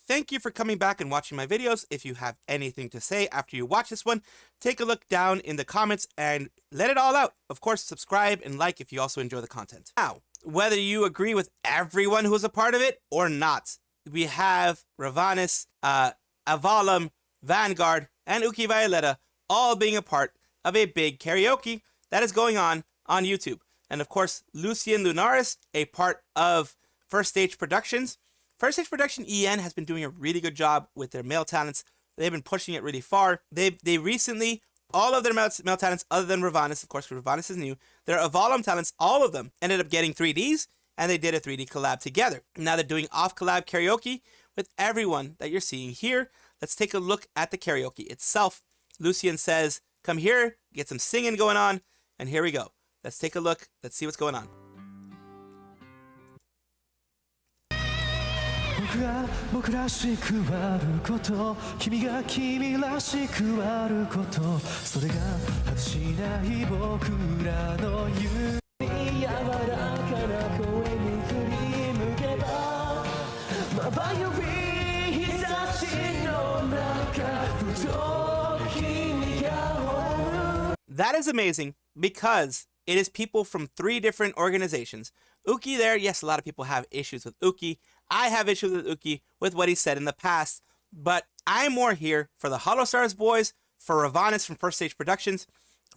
thank you for coming back and watching my videos. If you have anything to say after you watch this one, take a look down in the comments and let it all out. Of course, subscribe and like if you also enjoy the content. Now, whether you agree with everyone who is a part of it or not, we have Ravanis, Avalum, Vanguard, and Uki Violeta all being a part of a big karaoke that is going on YouTube. And of course, Lucien Lunaris, a part of First Stage Productions. First Stage Production EN has been doing a really good job with their male talents. They've been pushing it really far. They recently, all of their male talents other than Ravanis, of course, because Ravanis is new, their Avalum talents, all of them ended up getting 3Ds, and they did a 3D collab together. Now they're doing off-collab karaoke with everyone that you're seeing here. Let's take a look at the karaoke itself. Lucien says, come here, get some singing going on, and here we go. Let's take a look. Let's see what's going on. That is amazing because it is people from 3 different organizations. Uki there, yes, a lot of people have issues with Uki. I have issues with Uki with what he said in the past, but I'm more here for the Holostars boys, for Ravanis from First Stage Productions,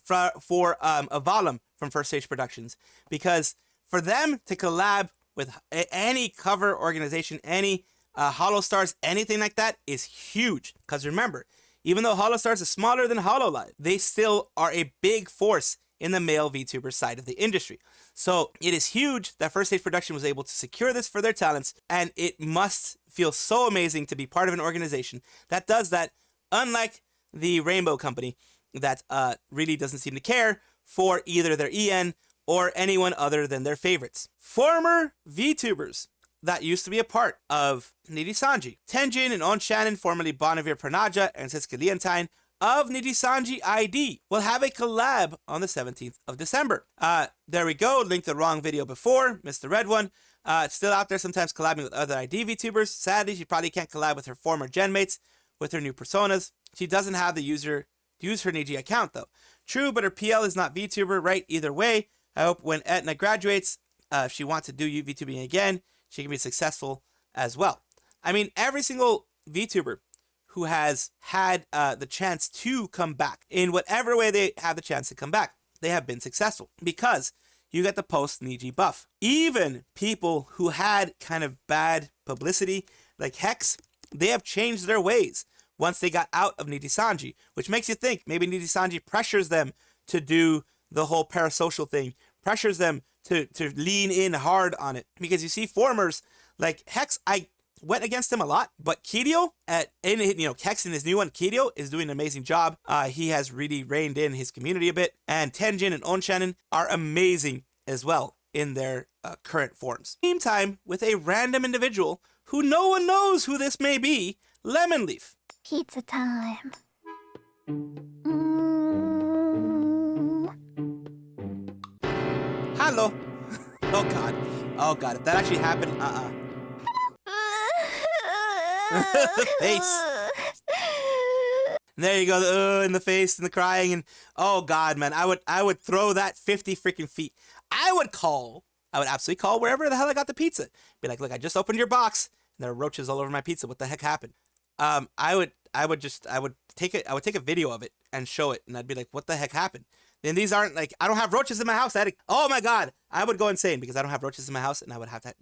for Avalum from First Stage Productions, because for them to collab with any cover organization, any Holostars, anything like that is huge. Because remember, even though Holostars is smaller than Hololive, they still are a big force in the male VTuber side of the industry. So it is huge that First Stage Production was able to secure this for their talents, and it must feel so amazing to be part of an organization that does that, unlike the Rainbow Company that really doesn't seem to care for either their EN or anyone other than their favorites. Former VTubers that used to be a part of Nijisanji, Tenjin and ONShannon, formerly Bonavir Pranaja and Siska Leontine, of Nijisanji ID will have a collab on the 17th of December. There we go. Linked the wrong video before. Missed the red one. It's still out there sometimes collabing with other ID VTubers. Sadly, she probably can't collab with her former gen mates with her new personas. She doesn't have the user to use her Niji account though. True, but her PL is not VTuber, right? Either way, I hope when Etna graduates, if she wants to do VTubing again, she can be successful as well. I mean, every single VTuber who has had the chance to come back, in whatever way they have the chance to come back, they have been successful because you get the post Niji buff. Even people who had kind of bad publicity, like Hex, they have changed their ways once they got out of Nijisanji, which makes you think maybe Nijisanji pressures them to do the whole parasocial thing, pressures them to lean in hard on it. Because you see formers like Hex, I went against him a lot, but Kiryo Hex in his new one, Kiryo is doing an amazing job. He has really reined in his community a bit, and Tenjin and ONShannon are amazing as well in their current forms. Meantime, with a random individual who no one knows who this may be, Lemonleaf. Pizza time. Hello. Oh god. Oh god, if that actually happened, The face. And there you go, in the face and the crying, and oh god, man, I would throw that 50 freaking feet. I would absolutely call wherever the hell I got the pizza. Be like, look, I just opened your box and there are roaches all over my pizza. What the heck happened? I would take a video of it and show it, and I'd be like, what the heck happened? Then these aren't like, I don't have roaches in my house. Oh my god, I would go insane because I don't have roaches in my house, and I would have that.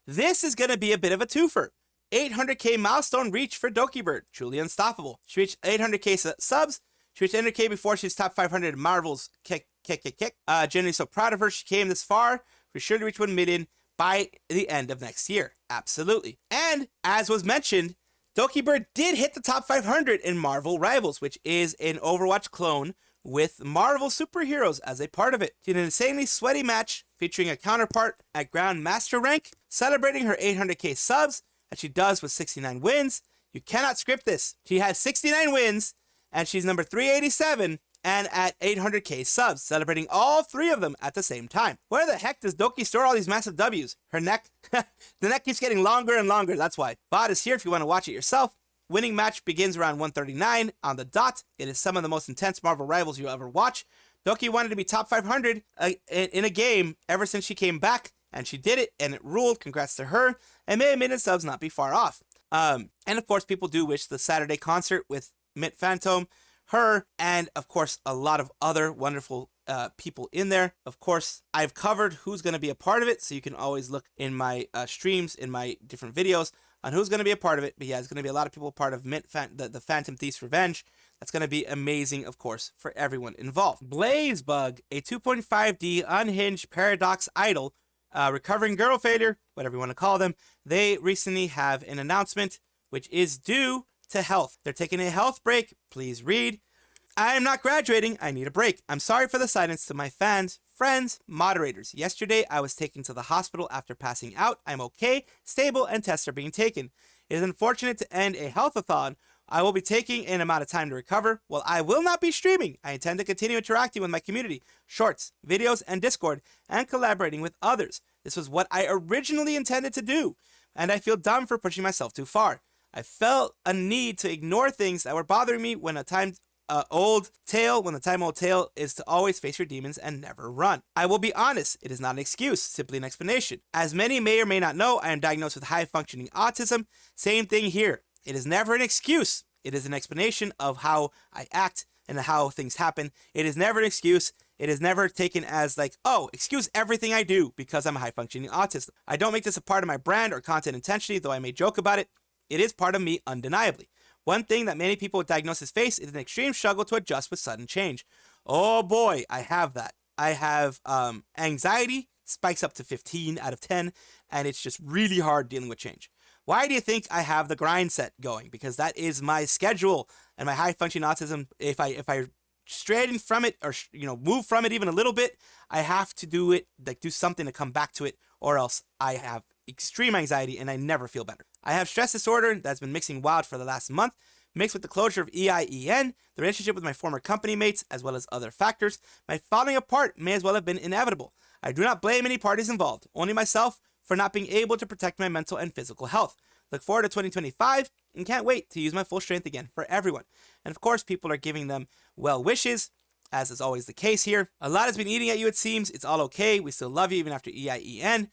This is gonna be a bit of a twofer. 800k milestone reach for Dokibird, truly unstoppable. She reached 800k subs. She reached 800k before she's top 500 in Marvel's kick. Genuinely so proud of her. She came this far. We're sure to reach 1 million by the end of next year. Absolutely. And as was mentioned, Dokibird did hit the top 500 in Marvel Rivals, which is an Overwatch clone with Marvel superheroes as a part of it. She did an insanely sweaty match featuring a counterpart at Grand Master rank, celebrating her 800k subs, as she does with 69 wins. You cannot script this. She has 69 wins, and she's number 387 and at 800k subs, celebrating all 3 of them at the same time. Where the heck does Doki store all these massive W's? Her neck? The neck keeps getting longer and longer, that's why. VOD is here if you want to watch it yourself. Winning match begins around 139 on the dot. It is some of the most intense Marvel rivals you'll ever watch. Doki wanted to be top 500 in a game ever since she came back, and she did it, and it ruled. Congrats to her, and may a million subs not be far off. And of course, people do wish the Saturday concert with Mint Phantom, her, and of course, a lot of other wonderful people in there. Of course, I've covered who's going to be a part of it, so you can always look in my streams, in my different videos, on who's going to be a part of it. But yeah, there's going to be a lot of people part of the Phantom Thief's Revenge. That's going to be amazing, of course, for everyone involved. Blaisebug, a 2.5D unhinged paradox idol, recovering girl failure, whatever you want to call them, they recently have an announcement which is due to health. They're taking a health break. Please read. I am not graduating. I need a break. I'm sorry for the silence to my fans, friends, moderators. Yesterday, I was taken to the hospital after passing out. I'm okay, stable, and tests are being taken. It is unfortunate to end a health-a-thon. I will be taking an amount of time to recover. While I will not be streaming, I intend to continue interacting with my community, shorts, videos, and Discord, and collaborating with others. This was what I originally intended to do, and I feel dumb for pushing myself too far. I felt a need to ignore things that were bothering me when the time-old tale is to always face your demons and never run. I will be honest, it is not an excuse, simply an explanation. As many may or may not know, I am diagnosed with high-functioning autism. Same thing here. It is never an excuse. It is an explanation of how I act and how things happen. It is never an excuse. It is never taken as like, oh, excuse everything I do because I'm a high-functioning autist. I don't make this a part of my brand or content intentionally, though I may joke about it. It is part of me undeniably. One thing that many people with diagnosis face is an extreme struggle to adjust with sudden change. Oh boy, I have that. I have anxiety, spikes up to 15 out of 10, and it's just really hard dealing with change. Why do you think I have the grind set going? Because that is my schedule, and my high functioning autism, if I straying from it or move from it even a little bit, I have to do it, like do something to come back to it, or else I have extreme anxiety and I never feel better. I have stress disorder that's been mixing wild for the last month, mixed with the closure of EIEN, the relationship with my former company mates, as well as other factors. My falling apart may as well have been inevitable. I do not blame any parties involved, only myself for not being able to protect my mental and physical health. Look forward to 2025 and can't wait to use my full strength again for everyone. And of course, people are giving them well wishes, as is always the case here. A lot has been eating at you, it seems. It's all okay. We still love you even after EIEN.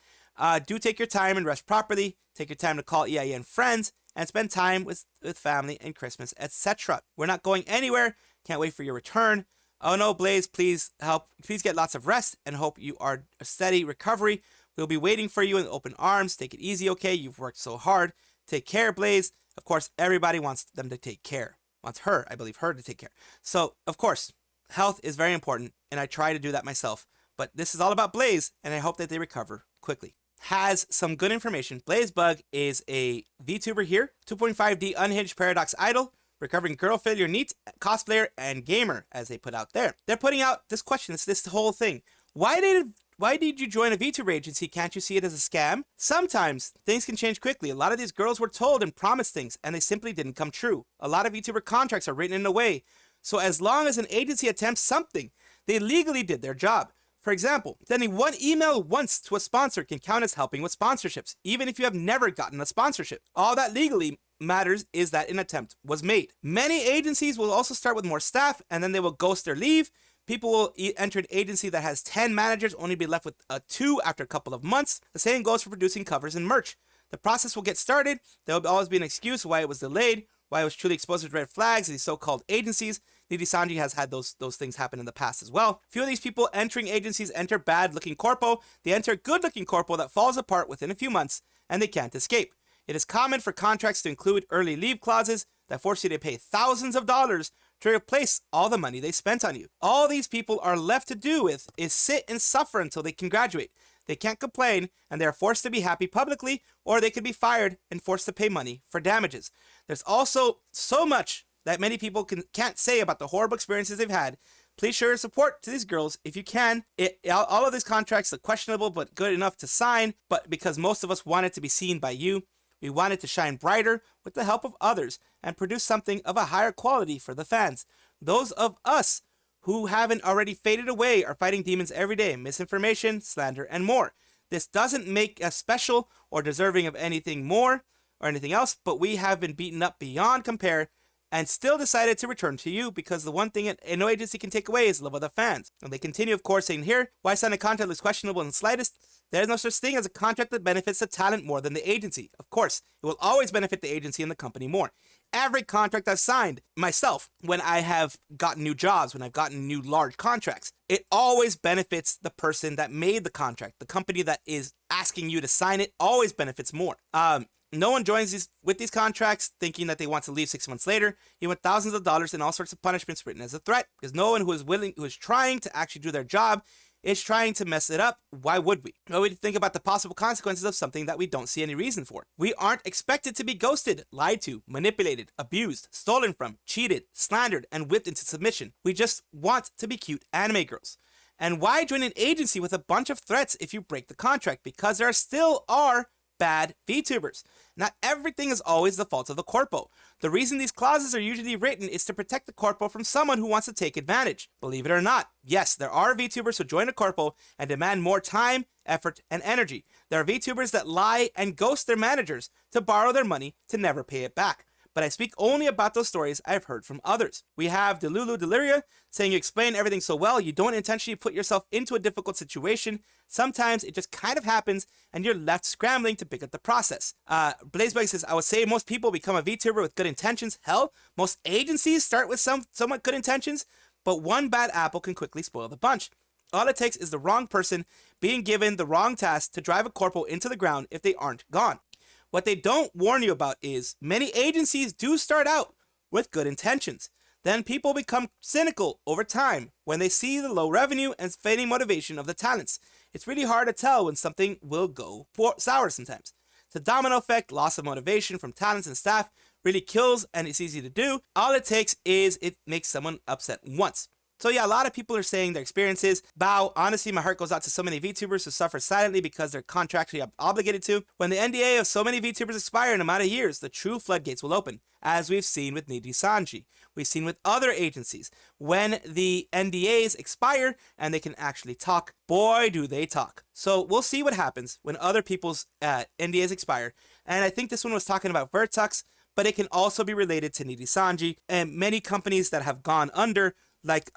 Do take your time and rest properly. Take your time to call EIN friends and spend time with family and Christmas, etc. We're not going anywhere. Can't wait for your return. Oh no, Blaze, please get lots of rest and hope you are a steady recovery. We'll be waiting for you in open arms. Take it easy, okay? You've worked so hard. Take care, Blaze. Of course, everybody wants them to take care. Wants her, I believe, her to take care. So, of course, health is very important, and I try to do that myself. But this is all about Blaze, and I hope that they recover quickly. Has some good information. Blaisebug is a VTuber here, 2.5D unhinged paradox idol, recovering girl failure NEET, cosplayer, and gamer, as they put out there. They're putting out this question, this whole thing. Why did you join a VTuber agency? Can't you see it as a scam? Sometimes things can change quickly. A lot of these girls were told and promised things, and they simply didn't come true. A lot of VTuber contracts are written in a way, so as long as an agency attempts something, they legally did their job. For example, sending one email once to a sponsor can count as helping with sponsorships, even if you have never gotten a sponsorship. All that legally matters is that an attempt was made. Many agencies will also start with more staff, and then they will ghost or leave. People will enter an agency that has 10 managers, only be left with 2 after a couple of months. The same goes for producing covers and merch. The process will get started. There will always be an excuse why it was delayed, why it was truly exposed to red flags, these so-called agencies. Nijisanji has had those things happen in the past as well. Few of these people entering agencies enter bad-looking corpo. They enter good-looking corpo that falls apart within a few months, and they can't escape. It is common for contracts to include early leave clauses that force you to pay thousands of dollars to replace all the money they spent on you. All these people are left to do with is sit and suffer until they can graduate. They can't complain, and they are forced to be happy publicly, or they could be fired and forced to pay money for damages. There's also so much that many people can't say about the horrible experiences they've had. Please show your support to these girls if you can. All of these contracts are questionable but good enough to sign, but because most of us wanted to be seen by you, we wanted to shine brighter with the help of others and produce something of a higher quality for the fans. Those of us who haven't already faded away are fighting demons every day, misinformation, slander, and more. This doesn't make us special or deserving of anything more or anything else, but we have been beaten up beyond compare and still decided to return to you because the one thing no agency can take away is love of the fans. And they continue, of course, saying here, why sign a contract looks questionable in the slightest? There is no such thing as a contract that benefits the talent more than the agency. Of course, it will always benefit the agency and the company more. Every contract I've signed, myself, when I have gotten new jobs, when I've gotten new large contracts, it always benefits the person that made the contract. The company that is asking you to sign it always benefits more. No one joins with these contracts thinking that they want to leave 6 months later, even with thousands of dollars and all sorts of punishments written as a threat, because no one who is trying to actually do their job is trying to mess it up. Why would we? Well, we think about the possible consequences of something that we don't see any reason for. We aren't expected to be ghosted, lied to, manipulated, abused, stolen from, cheated, slandered, and whipped into submission. We just want to be cute anime girls. And why join an agency with a bunch of threats if you break the contract? Because there still are bad VTubers. Not everything is always the fault of the corpo. The reason these clauses are usually written is to protect the corpo from someone who wants to take advantage. Believe it or not, yes, there are VTubers who join a corpo and demand more time, effort, and energy. There are VTubers that lie and ghost their managers to borrow their money to never pay it back. But I speak only about those stories I've heard from others. We have Delulu Deliria saying you explain everything so well, you don't intentionally put yourself into a difficult situation. Sometimes it just kind of happens and you're left scrambling to pick up the process. Blaisebug says, I would say most people become a VTuber with good intentions. Hell, most agencies start with somewhat good intentions, but one bad apple can quickly spoil the bunch. All it takes is the wrong person being given the wrong task to drive a corpo into the ground if they aren't gone. What they don't warn you about is many agencies do start out with good intentions. Then people become cynical over time when they see the low revenue and fading motivation of the talents. It's really hard to tell when something will go sour sometimes. The domino effect, loss of motivation from talents and staff really kills, and it's easy to do. All it takes is it makes someone upset once. So yeah, a lot of people are saying their experiences. Bow, honestly, my heart goes out to so many VTubers who suffer silently because they're contractually obligated to. When the NDA of so many VTubers expire in a matter of years, the true floodgates will open, as we've seen with Nijisanji. We've seen with other agencies. When the NDAs expire and they can actually talk, boy, do they talk. So we'll see what happens when other people's NDAs expire. And I think this one was talking about Vertux, but it can also be related to Nijisanji and many companies that have gone under. Like,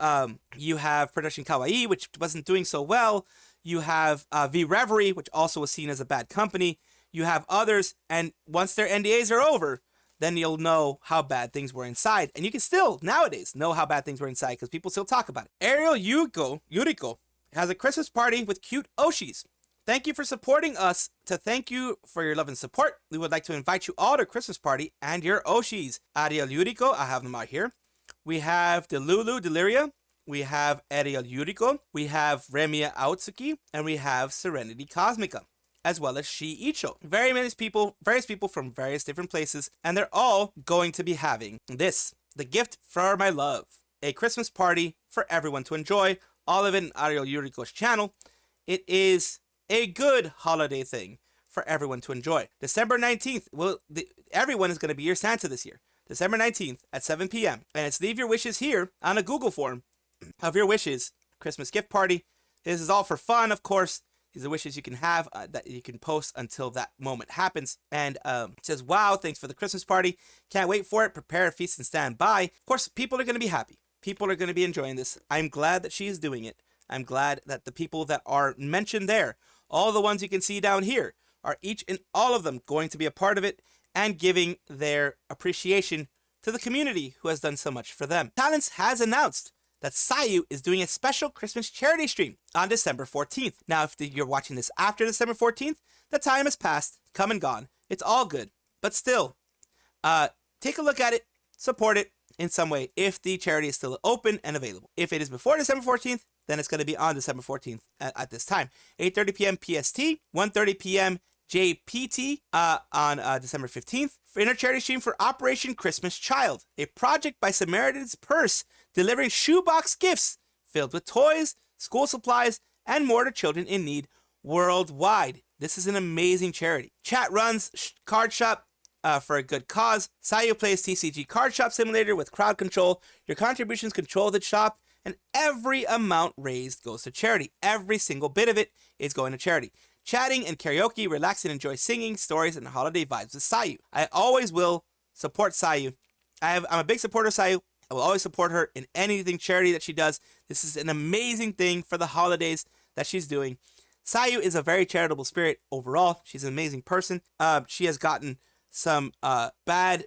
you have Production Kawaii, which wasn't doing so well. You have V Reverie, which also was seen as a bad company. You have others, and once their NDAs are over, then you'll know how bad things were inside. And you can still, nowadays, know how bad things were inside, because people still talk about it. Arial Yuriko has a Christmas party with cute Oshis. Thank you for supporting us. To thank you for your love and support, we would like to invite you all to Christmas party and your Oshis. Arial Yuriko, I have them out here. We have Delulu Deliria, we have Arial Yuriko, we have Remia Aotsuki, and we have Serenity Cosmica, as well as Shee Icho. Various people from various different places, and they're all going to be having this, the gift for my love, a Christmas party for everyone to enjoy, all of it in Arial Yuriko's channel. It is a good holiday thing for everyone to enjoy. December 19th, everyone is going to be your Santa this year. December 19th at 7 p.m. And it's leave your wishes here on a Google form of your wishes. Christmas gift party. This is all for fun, of course. These are wishes you can have that you can post until that moment happens. And it says, wow, thanks for the Christmas party. Can't wait for it. Prepare a feast and stand by. Of course, people are going to be happy. People are going to be enjoying this. I'm glad that she is doing it. I'm glad that the people that are mentioned there, all the ones you can see down here, are each and all of them going to be a part of it and giving their appreciation to the community who has done so much for them. Talents has announced that Sayu is doing a special Christmas charity stream on December 14th. Now, if you're watching this after December 14th, the time has passed, come and gone. It's all good. But still, take a look at it, support it in some way if the charity is still open and available. If it is before December 14th, then it's going to be on December 14th at this time. 8:30 p.m. PST, 1:30 p.m. JPT on December 15th for inner charity stream for Operation Christmas Child, a project by Samaritan's Purse delivering shoebox gifts filled with toys, school supplies, and more to children in need worldwide. This is an amazing charity. Chat runs card shop for a good cause. Sayu plays TCG card shop simulator with crowd control. Your contributions control the shop and every amount raised goes to charity. Every single bit of it is going to charity. Chatting and karaoke, relax and enjoy singing, stories, and holiday vibes with Sayu. I always will support Sayu. I'm a big supporter of Sayu. I will always support her in anything charity that she does. This is an amazing thing for the holidays that she's doing. Sayu is a very charitable spirit overall. She's an amazing person. She has gotten some bad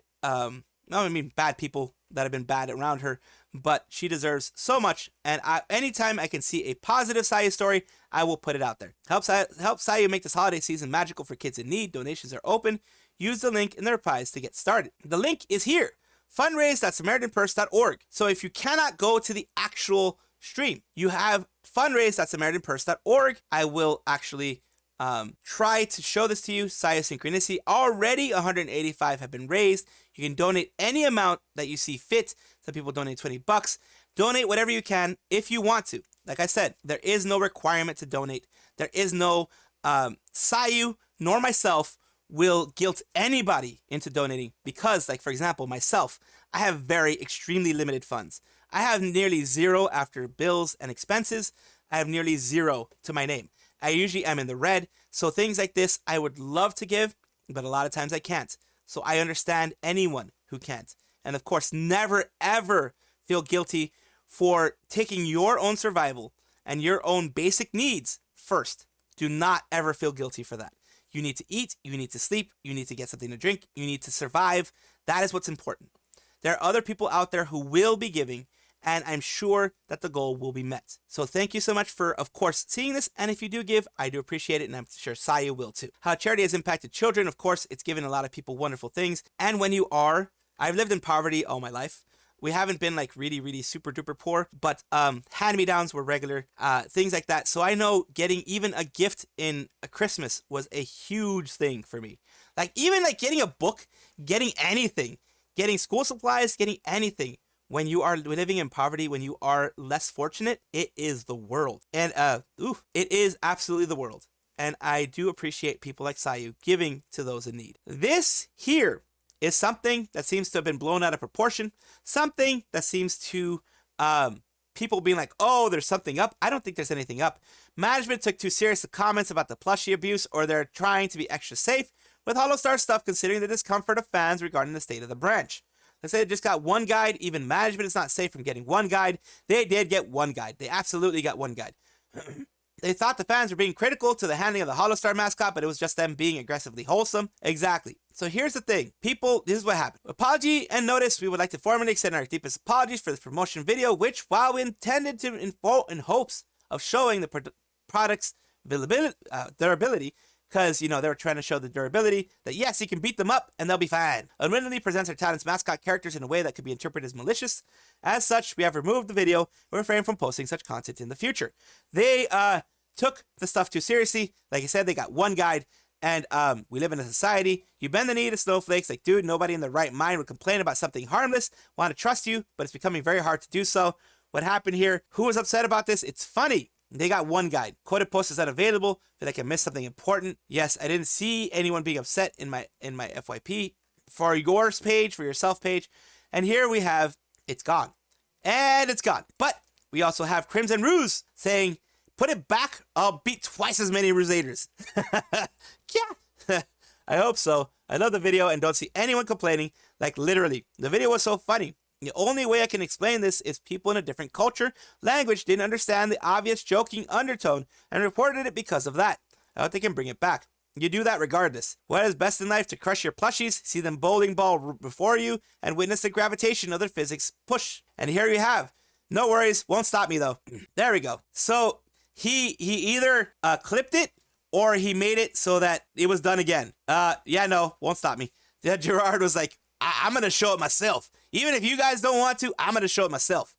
people that have been bad around her, but she deserves so much. And anytime I can see a positive Sayu story, I will put it out there. Help Sayu make this holiday season magical for kids in need. Donations are open. Use the link in the replies to get started. The link is here. Fundraise.samaritanpurse.org. So if you cannot go to the actual stream, you have fundraise.samaritanpurse.org. I will actually try to show this to you. Sayu Synchronicity. Already 185 have been raised. You can donate any amount that you see fit. Some people donate $20. Donate whatever you can if you want to. Like I said, there is no requirement to donate. There is no Sayu nor myself will guilt anybody into donating because, like, for example, myself, I have very extremely limited funds. I have nearly zero after bills and expenses. I have nearly zero to my name. I usually am in the red. So things like this, I would love to give, but a lot of times I can't. So I understand anyone who can't. And of course, never, ever feel guilty for taking your own survival and your own basic needs first. Do not ever feel guilty for that. You need to eat, you need to sleep, you need to get something to drink, you need to survive. That is what's important. There are other people out there who will be giving, and I'm sure that the goal will be met. So thank you so much for, of course, seeing this. And if you do give, I do appreciate it, and I'm sure Sayu will too. How charity has impacted children. Of course, it's given a lot of people wonderful things. And when you are, I've lived in poverty all my life. We haven't been like really, really super duper poor, but hand-me-downs were regular, things like that. So I know getting even a gift in a Christmas was a huge thing for me. Like even like getting a book, getting anything, getting school supplies, getting anything. When you are living in poverty, when you are less fortunate, it is the world. And it is absolutely the world. And I do appreciate people like Sayu giving to those in need. This here is something that seems to have been blown out of proportion. Something that seems to people being like, oh, there's something up. I don't think there's anything up. Management took too serious the comments about the plushie abuse, or they're trying to be extra safe with Holostar stuff, considering the discomfort of fans regarding the state of the branch. Let's say they just got one guide. Even management is not safe from getting one guide. They did get one guide. They absolutely got one guide. They thought the fans were being critical to the handling of the Holostar mascot, but it was just them being aggressively wholesome. Exactly. So here's the thing. People, this is what happened. Apology and notice. We would like to formally extend our deepest apologies for this promotion video, which, while we intended to in hopes of showing the product's durability, because, you know, they were trying to show the durability, that yes, you can beat them up and they'll be fine. Unwittingly presents our talent's mascot characters in a way that could be interpreted as malicious. As such, we have removed the video and refrained from posting such content in the future. They took the stuff too seriously. Like I said, they got one guide, and we live in a society. You bend the knee to snowflakes. Like, dude, nobody in their right mind would complain about something harmless. Want to trust you, but it's becoming very hard to do so. What happened here? Who was upset about this? It's funny. They got one guide. Quoted post is unavailable. Feel like I missed something important. Yes, I didn't see anyone being upset in my FYP. For yours page, for yourself page. And here we have, it's gone. And it's gone. But we also have Crimson Ruse saying, put it back, I'll beat twice as many Rusaders. Yeah. I hope so. I love the video and don't see anyone complaining. Like, literally, the video was so funny. The only way I can explain this is people in a different culture, language didn't understand the obvious joking undertone and reported it because of that. I hope they can bring it back. You do that regardless. What is best in life? To crush your plushies, see them bowling ball before you, and witness the gravitation of their physics push. And here you have. No worries, won't stop me though. There we go. So he either clipped it or he made it so that it was done again. Yeah, no, won't stop me. Yeah, Gerard was like, I'm going to show it myself. Even if you guys don't want to, I'm going to show it myself.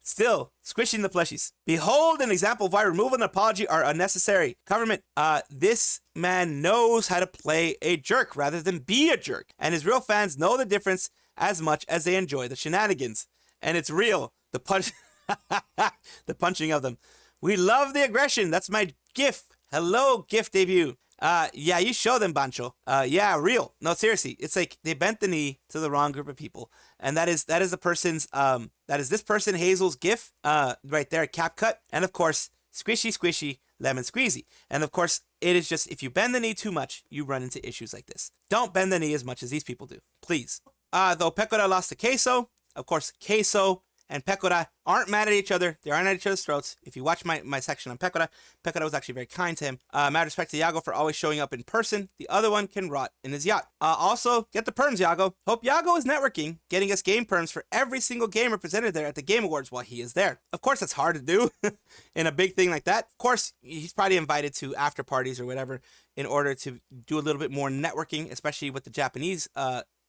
Still, squishing the plushies. Behold an example of why removal and apology are unnecessary. Government, this man knows how to play a jerk rather than be a jerk. And his real fans know the difference as much as they enjoy the shenanigans. And it's real. The punch, the punching of them. We love the aggression. That's my GIF. Hello, GIF debut. Yeah, you show them, Bancho. Yeah, real. No, seriously, it's like they bent the knee to the wrong group of people, and that is the person's that is this person Hazel's GIF right there, cap cut, and of course squishy squishy lemon squeezy, and of course it is just if you bend the knee too much, you run into issues like this. Don't bend the knee as much as these people do, please. Though Pecora lost to Queso, of course Queso and Pecora aren't mad at each other. They aren't at each other's throats. If you watch my section on Pecora, Pecora was actually very kind to him. Mad respect to Yagoo for always showing up in person. The other one can rot in his yacht. Also, get the perms, Yagoo. Hope Yagoo is networking, getting us game perms for every single game represented there at the Game Awards while he is there. Of course, that's hard to do in a big thing like that. Of course, he's probably invited to after parties or whatever in order to do a little bit more networking, especially with the Japanese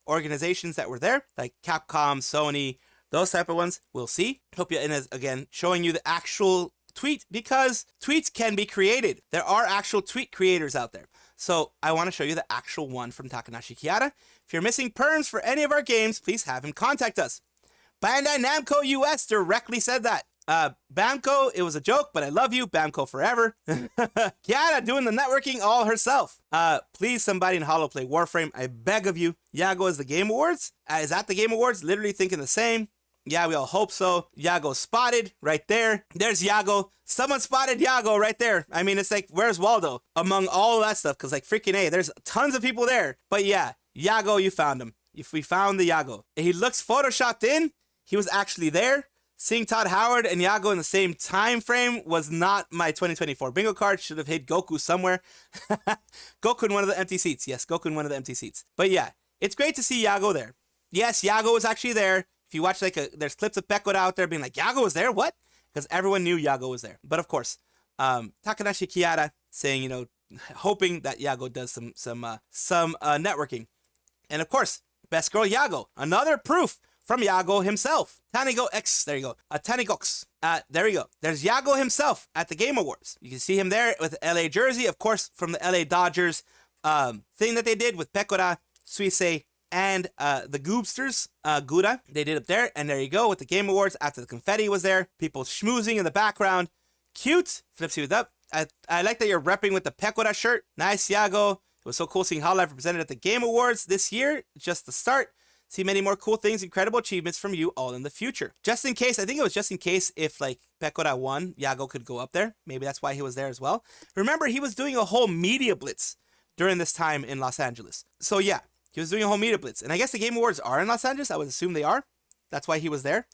organizations that were there, like Capcom, Sony, those type of ones. We'll see. Hope Ina is again showing you the actual tweet, because tweets can be created. There are actual tweet creators out there. So I want to show you the actual one from Takanashi Kiara. If you're missing perms for any of our games, please have him contact us. Bandai Namco US directly said that. Bamco, it was a joke, but I love you. Bamco forever. Kiara doing the networking all herself. Please, somebody in Holo play Warframe. I beg of you. Yagoo is the Game Awards. Is at the Game Awards, literally thinking the same. Yeah, we all hope so. Yagoo spotted right there. There's Yagoo. Someone spotted Yagoo right there. I mean, it's like, where's Waldo? Among all that stuff, because like freaking A, there's tons of people there. But yeah, Yagoo, you found him. If we found the Yagoo. He looks photoshopped in. He was actually there. Seeing Todd Howard and Yagoo in the same time frame was not my 2024 bingo card. Should have hit Goku somewhere. Goku in one of the empty seats. Yes, Goku in one of the empty seats. But yeah, it's great to see Yagoo there. Yes, Yagoo was actually there. If you watch, there's clips of Pecora out there being like, Yagoo was there? What? Because everyone knew Yagoo was there. But of course, Takanashi Kiara saying, hoping that Yagoo does some networking. And of course, best girl Yagoo. Another proof from Yagoo himself. Tanigo X, there you go. Tanigox. There you go. There's Yagoo himself at the Game Awards. You can see him there with the LA jersey, of course, from the LA Dodgers thing that they did with Pecora, Suisse, and the Goobsters, Gura, they did up there. And there you go with the Game Awards after the confetti was there. People schmoozing in the background. Cute. Flips you up. I like that you're repping with the Pecora shirt. Nice, Yagoo. It was so cool seeing Hololive represented at the Game Awards this year. Just the start. See many more cool things, incredible achievements from you all in the future. Just in case, I think it was just in case if like Pecora won, Yagoo could go up there. Maybe that's why he was there as well. Remember, he was doing a whole media blitz during this time in Los Angeles. So yeah. He was doing a whole media blitz. And I guess the Game Awards are in Los Angeles. I would assume they are. That's why he was there.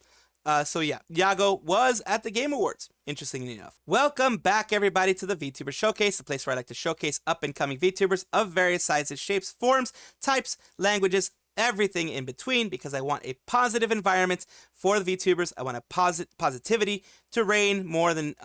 So yeah, Yagoo was at the Game Awards, interestingly enough. Welcome back, everybody, to the VTuber Showcase, the place where I like to showcase up-and-coming VTubers of various sizes, shapes, forms, types, languages, everything in between, because I want a positive environment for the VTubers. I want a positivity to reign more than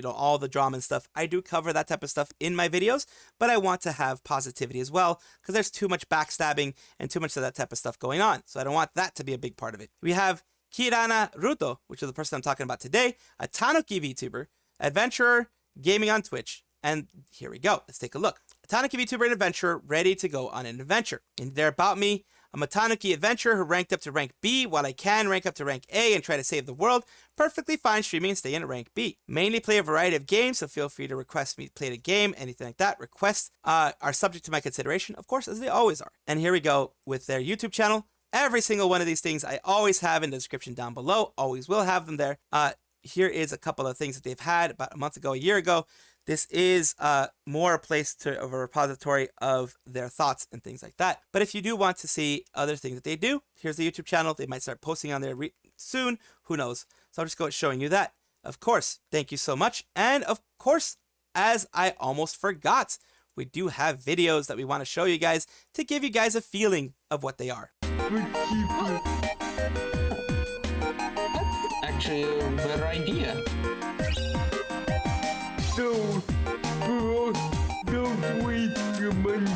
all the drama and stuff. I do cover that type of stuff in my videos, but I want to have positivity as well, because there's too much backstabbing and too much of that type of stuff going on. So I don't want that to be a big part of it. We have Kirana Ruto, which is the person I'm talking about today, a Tanuki VTuber, adventurer, gaming on Twitch. And here we go. Let's take a look. A Tanuki VTuber and adventurer ready to go on an adventure. And they're about me. I'm a Tanuki adventurer who ranked up to rank B while I can rank up to rank A and try to save the world. Perfectly fine streaming and stay in rank B. Mainly play a variety of games, so feel free to request me to play the game, anything like that. Requests are subject to my consideration, of course, as they always are. And here we go with their YouTube channel. Every single one of these things I always have in the description down below. Always will have them there. Here is a couple of things that they've had about a month ago, a year ago. This is more a place of a repository of their thoughts and things like that. But if you do want to see other things that they do, here's the YouTube channel. They might start posting on there soon. Who knows? So I'll just go showing you that. Of course, thank you so much. And of course, as I almost forgot, we do have videos that we want to show you guys to give you guys a feeling of what they are. Actually, a better idea. Don't waste your money.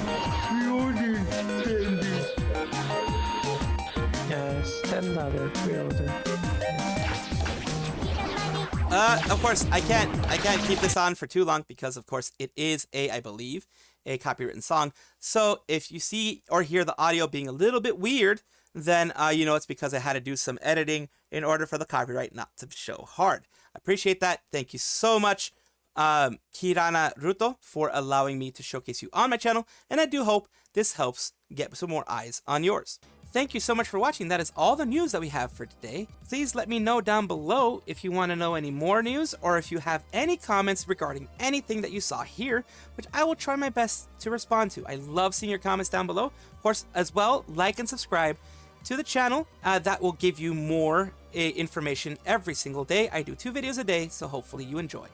We understand it. Yes, $10 pre-order. Of course, I can't keep this on for too long because, of course, it is I believe, a copywritten song. So if you see or hear the audio being a little bit weird, then it's because I had to do some editing in order for the copyright not to show hard. I appreciate that. Thank you so much. Kirana, Ruto, for allowing me to showcase you on my channel, and I do hope this helps get some more eyes on yours. Thank you so much for watching. That is all the news that we have for today. Please let me know down below if you want to know any more news, or if you have any comments regarding anything that you saw here, which I will try my best to respond to. I love seeing your comments down below. Of course, as well, like and subscribe to the channel. That will give you more information every single day. I do 2 videos a day, so hopefully you enjoy.